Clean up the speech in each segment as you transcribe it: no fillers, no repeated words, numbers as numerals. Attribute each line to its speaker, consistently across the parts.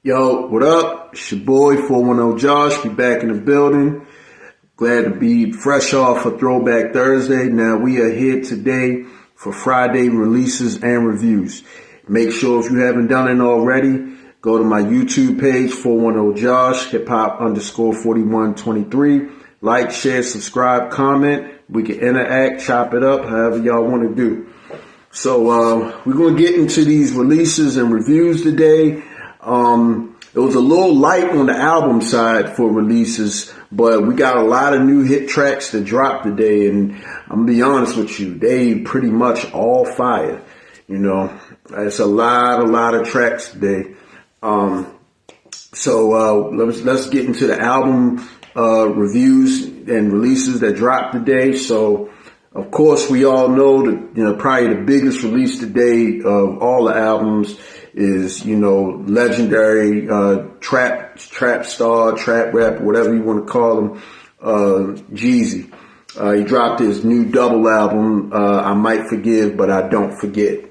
Speaker 1: Yo, what up? It's your boy 410 Josh. Be back in the building. Glad to be fresh off for Throwback Thursday. Now we are here today for Friday releases and reviews. Make sure if you haven't done it already, go to my YouTube page 410 Josh, hip hop _4123. Like, share, subscribe, comment. We can interact, chop it up, however y'all want to do. So we're going to get into these releases and reviews today. It was a little light on the album side for releases, but we got a lot of new hit tracks that dropped today, and I'm gonna be honest with you, they pretty much all fire. You know, it's a lot of tracks today. So let's get into the album reviews and releases that dropped today. So, of course, we all know that probably the biggest release today of all the albums is, legendary trap star, trap rap, whatever you want to call him, Jeezy. He dropped his new double album, I Might Forgive, But I Don't Forget.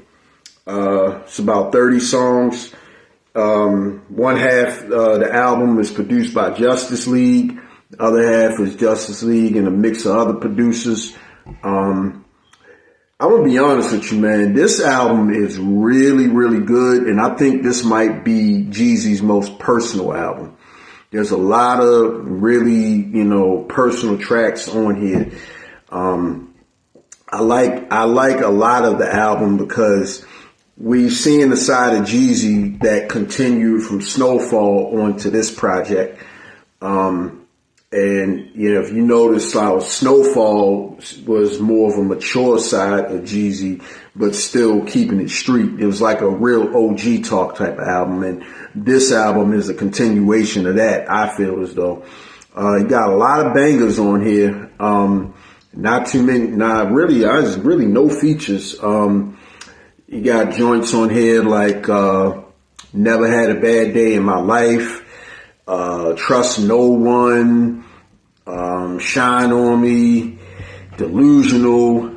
Speaker 1: It's about 30 songs. One half the album is produced by Justice League. The other half is Justice League and a mix of other producers. I'm going to be honest with you, man. This album is really, really good, and I think this might be Jeezy's most personal album. There's a lot of really, personal tracks on here. I like a lot of the album because we've seen the side of Jeezy that continued from Snowfall onto this project. And, if you notice how Snowfall was more of a mature side of Jeezy, but still keeping it street. It was like a real OG talk type of album. And this album is a continuation of that, I feel as though. You got a lot of bangers on here. Not too many, really no features. You got joints on here like, Never Had a Bad Day in My Life. Trust No One, Shine on Me, Delusional,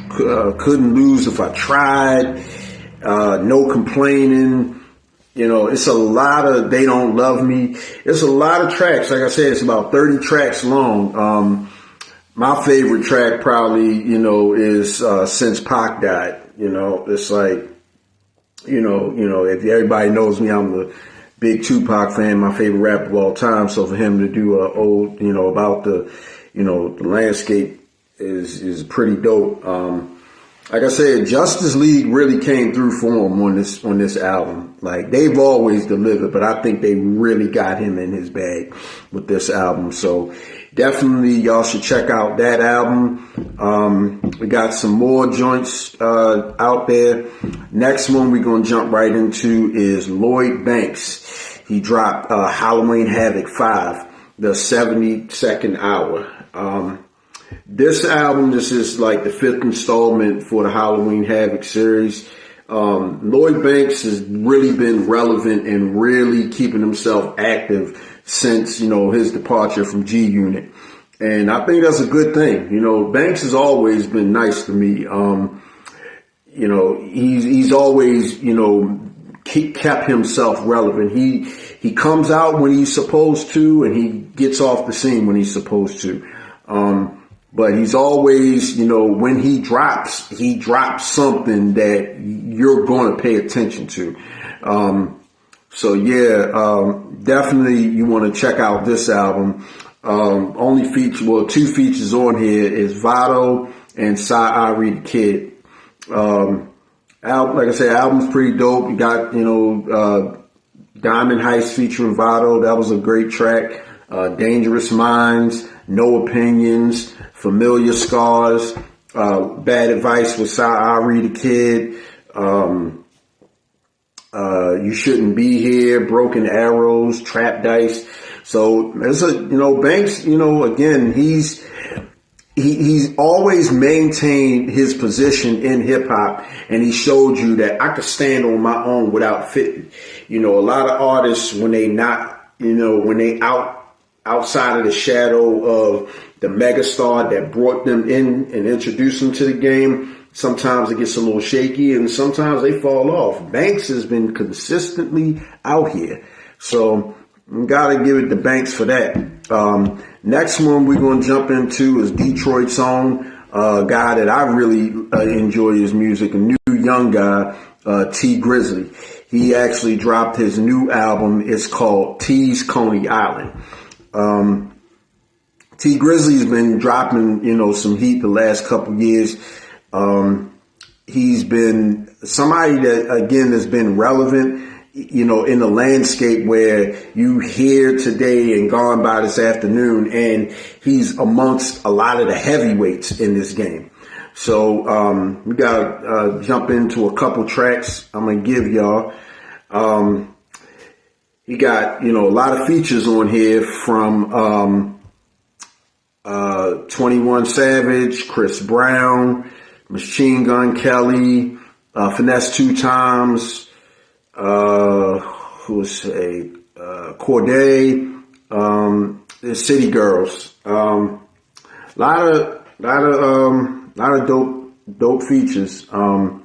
Speaker 1: Couldn't Lose If I Tried, No Complaining. It's a lot of They Don't Love Me. It's a lot of tracks. Like I said, it's about 30 tracks long. My favorite track probably, is Since Pac Died. It's like, if everybody knows me, I'm the big Tupac fan, my favorite rapper of all time. So for him to do about the landscape is pretty dope. Like I said, Justice League really came through for him on this album. Like, they've always delivered, but I think they really got him in his bag with this album. So definitely y'all should check out that album. We got some more joints out there. Next one we're going to jump right into is Lloyd Banks. He dropped Halloween Havoc 5, the 72nd hour. This album, this is like the 5th installment for the Halloween Havoc series. Lloyd Banks has really been relevant and really keeping himself active since, his departure from G Unit. And I think that's a good thing. Banks has always been nice to me. He's always, kept himself relevant. He comes out when he's supposed to, and he gets off the scene when he's supposed to. But he's always, when he drops something that you're going to pay attention to. Definitely you want to check out this album. Two features on here is Vado and Ari the Kid. Like I said, album's pretty dope. You got, Diamond Heist featuring Vado. That was a great track. Dangerous Minds, No Opinions, Familiar Scars, Bad Advice with Ari the Kid, You Shouldn't Be Here, Broken Arrows, Trap Dice. So there's Banks, again, he's always maintained his position in hip hop, and he showed you that I could stand on my own without fitting. A lot of artists, when they outside of the shadow of the megastar that brought them in and introduced them to the game, Sometimes it gets a little shaky, and sometimes they fall off. Banks has been consistently out here. So got to give it to Banks for that. Next one we're going to jump into is Detroit's own guy that I really enjoy his music, a new young guy, T Grizzley. He actually dropped his new album. It's called T's Coney Island. T Grizzly's been dropping, some heat the last couple years. He's been somebody that, again, has been relevant, in the landscape where you hear today and gone by this afternoon, and he's amongst a lot of the heavyweights in this game. So, we gotta, jump into a couple tracks I'm gonna give y'all. He got, a lot of features on here from, 21 Savage, Chris Brown, Machine Gun Kelly, Finesse Two Times, Corday, the City Girls. Lot of dope features. Let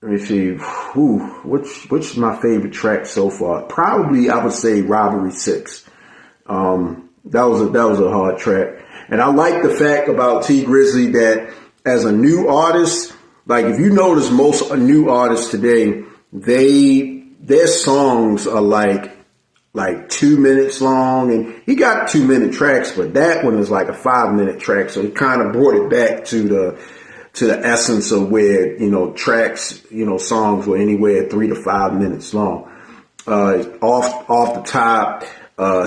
Speaker 1: me see. Which is my favorite track so far? Probably I would say Robbery 6. That was a hard track. And I like the fact about T Grizzly that as a new artist, like if you notice most new artists today, their songs are like 2 minutes long, and he got 2-minute tracks, but that one is like a 5-minute track. So he kind of brought it back to the essence of where, tracks, songs were anywhere 3 to 5 minutes long. Off the top,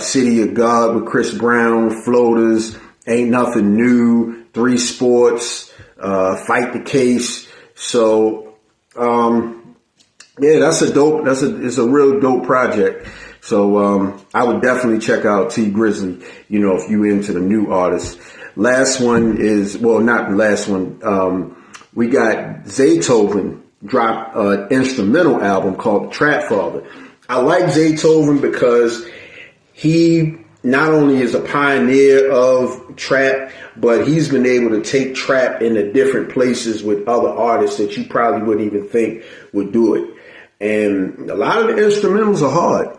Speaker 1: City of God with Chris Brown, Floaters, Ain't Nothing New, 3 Sports, Fight the Case. So, yeah, it's a real dope project. So, I would definitely check out T Grizzly, if you into the new artists. Last one is, well, not the last one. We got Zaytoven dropped an instrumental album called Trap Father. I like Zaytoven because he not only is a pioneer of trap, but he's been able to take trap into different places with other artists that you probably wouldn't even think would do it. And a lot of the instrumentals are hard,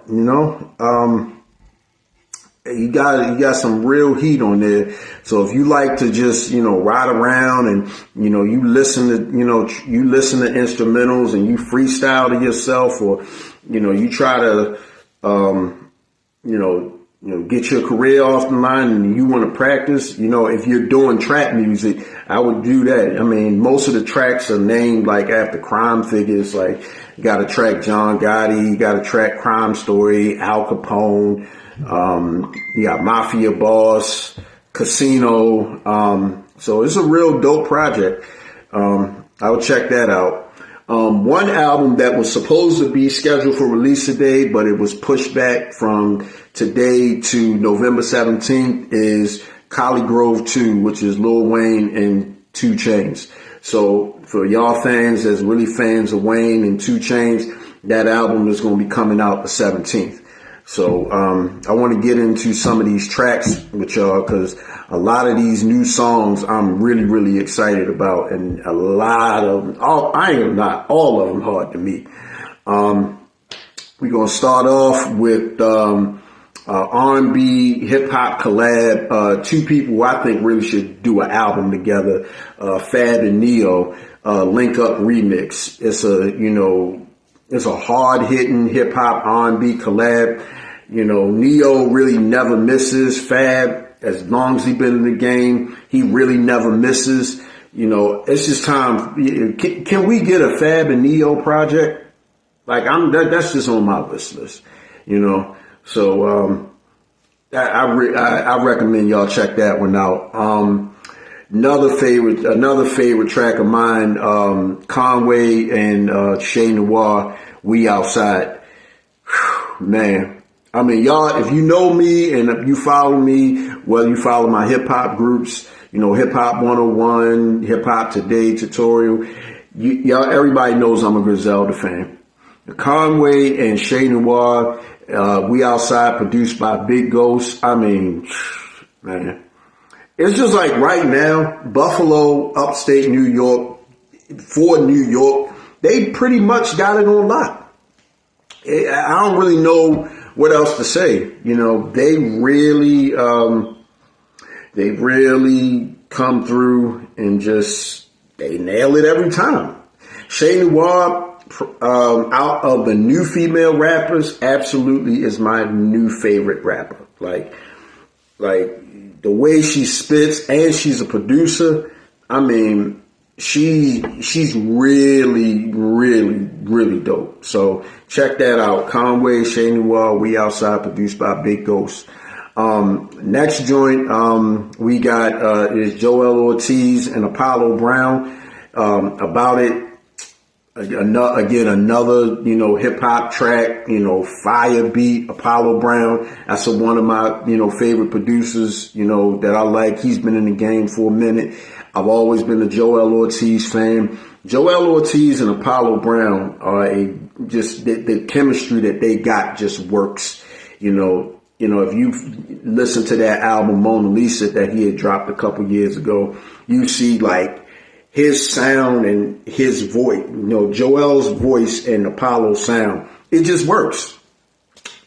Speaker 1: you got some real heat on there. So if you like to just, ride around and, you listen to instrumentals and you freestyle to yourself, or, you try to, get your career off the line and you want to practice, if you're doing trap music, I would do that. I mean, most of the tracks are named like after crime figures. Like you got a track John Gotti, you got a track Crime Story, Al Capone, you got Mafia Boss, Casino. So it's a real dope project. I would check that out. One album that was supposed to be scheduled for release today, but it was pushed back from today to November 17th is Collie Grove 2, which is Lil Wayne and 2 Chainz. So for y'all fans that's really fans of Wayne and 2 Chainz, that album is going to be coming out the 17th. So I want to get into some of these tracks with y'all because a lot of these new songs I'm really, really excited about, and a lot of them, all of them hard to meet. We're going to start off with R&B hip hop collab. 2 people I think really should do an album together. Fab and Neo, Link Up Remix. It's a hard hitting hip hop R&B collab. Neo really never misses. Fab, as long as he's been in the game, he really never misses. It's just time. Can we get a Fab and Neo project? Like that's just on my wish list, So, I recommend y'all check that one out. Another favorite track of mine, Conway and Shay Noir, We Outside. Man, I mean, y'all, if you know me and if you follow me, whether you follow my hip hop groups, Hip Hop 101, Hip Hop Today tutorial, y'all, everybody knows I'm a Griselda fan. Conway and Shay Noir, We Outside, produced by Big Ghost. I mean, man, It's just like right now, Buffalo, upstate New York, for New York, they pretty much got it on lock. I don't really know what else to say. You know, they really come through and just, they nail it every time. Shay Noir, out of the new female rappers, absolutely is my new favorite rapper. Like the way she spits, and she's a producer. I mean, she's really, really, really dope. So check that out. Conway, Shay Noir, We Outside, produced by Big Ghost. Next joint, we got, is Joel Ortiz and Apollo Brown, About It. Another, you know, hip hop track, you know, fire beat. Apollo Brown, that's one of my, you know, favorite producers, you know, that I like. He's been in the game for a minute. I've always been a Joel Ortiz fan. Joel Ortiz and Apollo Brown are just the chemistry that they got just works. You know, if you listen to that album Mona Lisa that he had dropped a couple years ago, you see like his sound and his voice, you know, Joel's voice and Apollo's sound, it just works.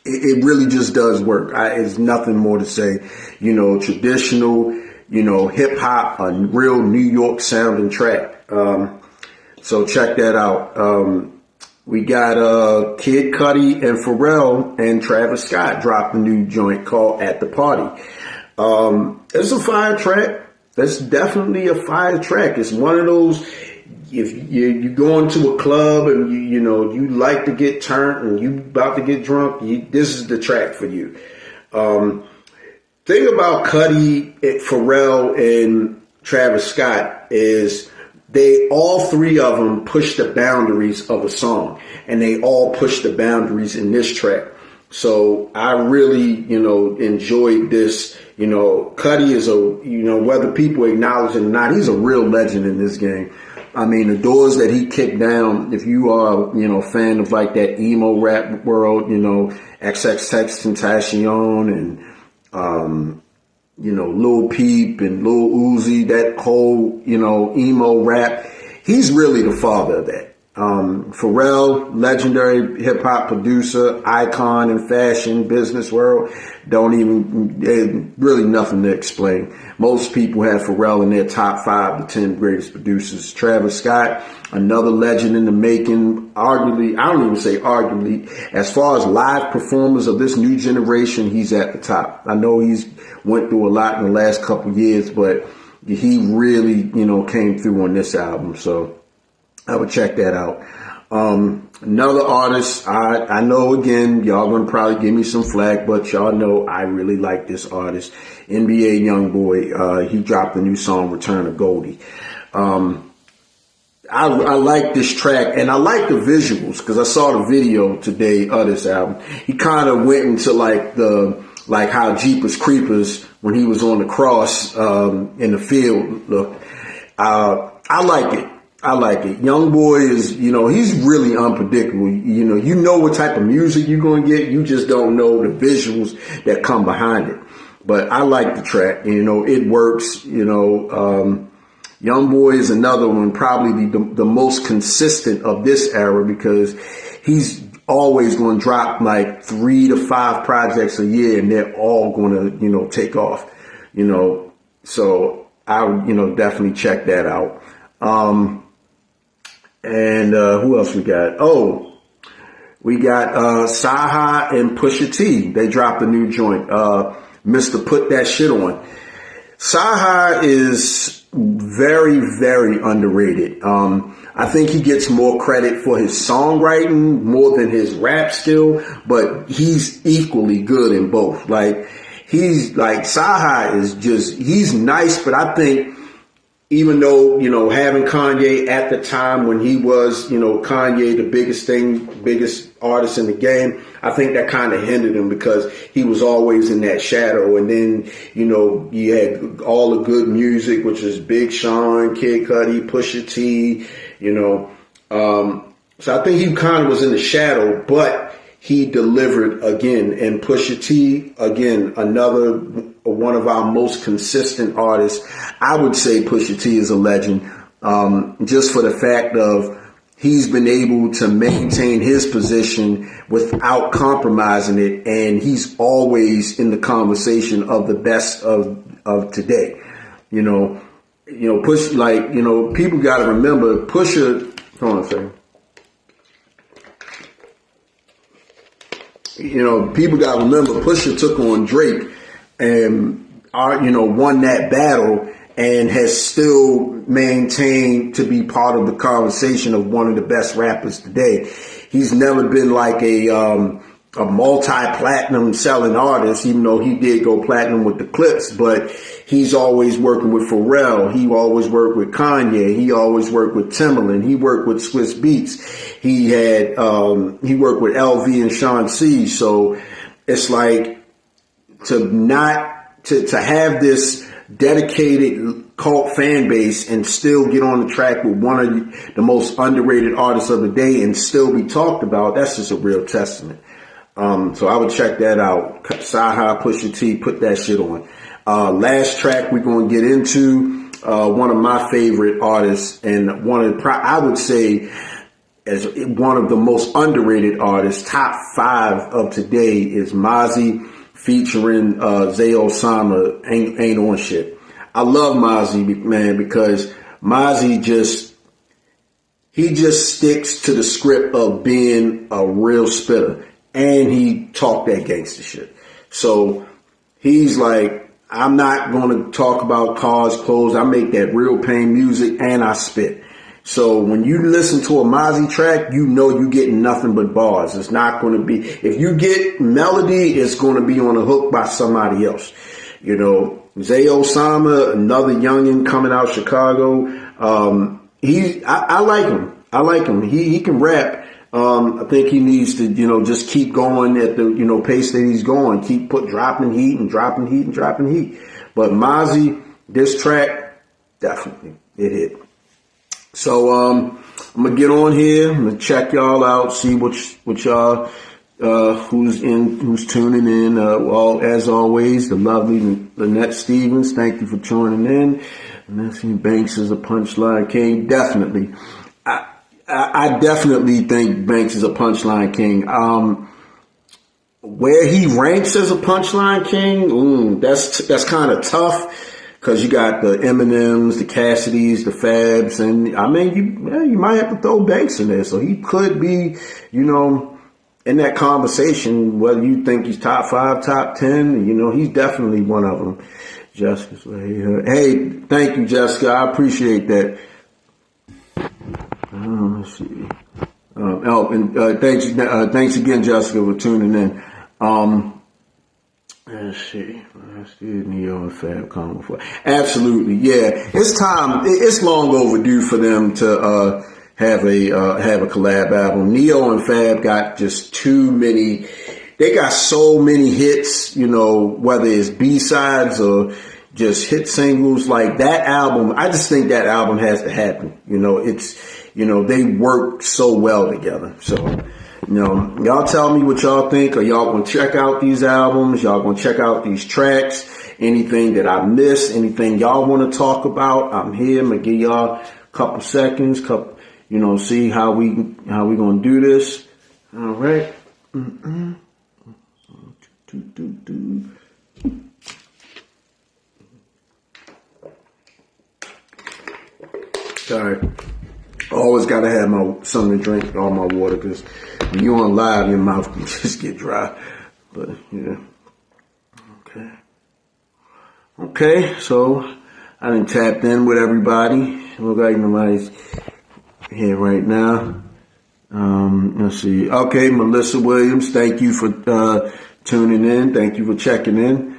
Speaker 1: It really just does work. There's nothing more to say. You know, traditional, you know, hip hop, a real New York sounding track. So check that out. We got Kid Cudi and Pharrell and Travis Scott dropped a new joint called At the Party. It's a fire track. That's definitely a fire track. It's one of those, if you go into a club and you know you like to get turned and you about to get drunk, this is the track for you. Thing about Cudi, Pharrell, and Travis Scott is all three of them push the boundaries of a song, and they all push the boundaries in this track. So I really, you know, enjoyed this. You know, Cudi is whether people acknowledge it or not, he's a real legend in this game. I mean, the doors that he kicked down, if you are, you know, fan of like that emo rap world, you know, XXXTentacion and, you know, Lil Peep and Lil Uzi, that whole, you know, emo rap, he's really the father of that. Pharrell, legendary hip hop producer, icon in fashion, business world, really nothing to explain. Most people have Pharrell in their top 5 to 10 greatest producers. Travis Scott, another legend in the making, arguably, I don't even say arguably, as far as live performers of this new generation, he's at the top. I know he's went through a lot in the last couple years, but he really, you know, came through on this album. So I would check that out. Another artist, I know again, y'all gonna probably give me some flack, but y'all know I really like this artist, NBA Youngboy. He dropped a new song, Return of Goldie. I like this track, and I like the visuals because I saw the video today of this album. He kind of went into like how Jeepers Creepers when he was on the cross in the field look. I like it. I like it. Youngboy is, you know, he's really unpredictable. You know what type of music you're going to get. You just don't know the visuals that come behind it. But I like the track. You know, it works. You know, Youngboy is another one, probably the most consistent of this era because he's always going to drop like 3 to 5 projects a year and they're all going to, you know, take off, you know. So I would, you know, definitely check that out. And who else we got? Oh, we got Saha and Pusha T. They dropped a new joint, Mr. Put That Shit On. Saha is very, very underrated. I think he gets more credit for his songwriting more than his rap skill, but he's equally good in both. Like, Saha is just, he's nice, but I think even though, you know, having Kanye at the time when he was, you know, Kanye, the biggest artist in the game, I think that kind of hindered him because he was always in that shadow. And then, you know, you had all the good music, which is Big Sean, Kid Cudi, Pusha T, you know. So I think he kind of was in the shadow, but he delivered again. And Pusha T, again, another one of our most consistent artists. I would say Pusha T is a legend, just for the fact of he's been able to maintain his position without compromising it, and he's always in the conversation of the best of today. Push, people got to remember Pusha. Hold on a second. People got to remember Pusha took on Drake and won that battle, and has still maintained to be part of the conversation of one of the best rappers today. He's never been like a multi-platinum selling artist, even though he did go platinum with the Clips, but he's always working with Pharrell. He always worked with Kanye. He always worked with Timbaland. He worked with Swiss Beats. He worked with LV and Sean C. So it's like to have this dedicated cult fan base and still get on the track with one of the most underrated artists of the day and still be talked about, that's just a real testament. So I would check that out. Saha, Pusha T, put that shit on. Last track we're going to get into, one of my favorite artists, and I would say as one of the most underrated artists, top 5 of today, is Mozzie featuring Zay Osama, Ain't On Shit. I love Mozzie, man, because Mozzie just sticks to the script of being a real spitter, and he talk that gangster shit. So he's like, I'm not going to talk about cars, clothes. I make that real pain music and I spit. So when you listen to a Mozzie track, you're getting nothing but bars. It's not going to be, if you get melody, it's going to be on a hook by somebody else. Zay Osama, another youngin coming out of Chicago. I like him. I like him. He can rap. I think he needs to, just keep going at the, pace that he's going. Keep dropping heat and dropping heat and dropping heat. But Mozzie, this track, definitely, it hit. So, I'm gonna get on here. I'm gonna check y'all out, see what y'all, who's tuning in. Well, as always, the lovely Lynette Stevens, thank you for tuning in. Nancy Banks is a punchline king. Definitely. I definitely think Banks is a punchline king. Where he ranks as a punchline king, that's kind of tough, because you got the Eminems, the Cassidys, the Fabs, and you might have to throw Banks in there. So he could be, in that conversation, whether you think he's top 5, top 10, he's definitely one of them. Jessica's right here. Hey, thank you, Jessica. I appreciate that. Let's see. Thanks again, Jessica, for tuning in. Let's see. Let's do Neo and Fab Conway for. Absolutely, yeah. It's time. It's long overdue for them to have a collab album. Neo and Fab got just too many. They got so many hits. Whether it's B-sides or just hit singles. Like that album, I just think that album has to happen. They work so well together. So, y'all tell me what y'all think. Are y'all going to check out these albums? Y'all going to check out these tracks? Anything that I missed? Anything y'all want to talk about? I'm here. I'm going to give y'all a couple seconds, see how we going to do this. All right. Sorry. Always got to have something to drink, all my water, because when you're on live, your mouth can just get dry. But, yeah. Okay, so I done tapped in with everybody. Look like nobody's here right now. Let's see. Okay, Melissa Williams, thank you for tuning in. Thank you for checking in.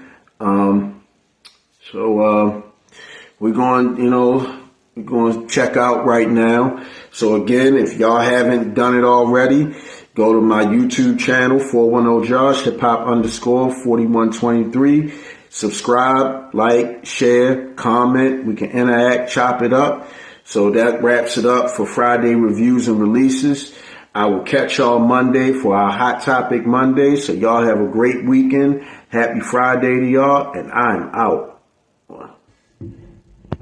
Speaker 1: We're going to check out right now. So again, if y'all haven't done it already, go to my YouTube channel, 410 Josh, hiphop_4123. Subscribe, like, share, comment. We can interact, chop it up. So that wraps it up for Friday reviews and releases. I will catch y'all Monday for our Hot Topic Monday. So y'all have a great weekend. Happy Friday to y'all, and I'm out.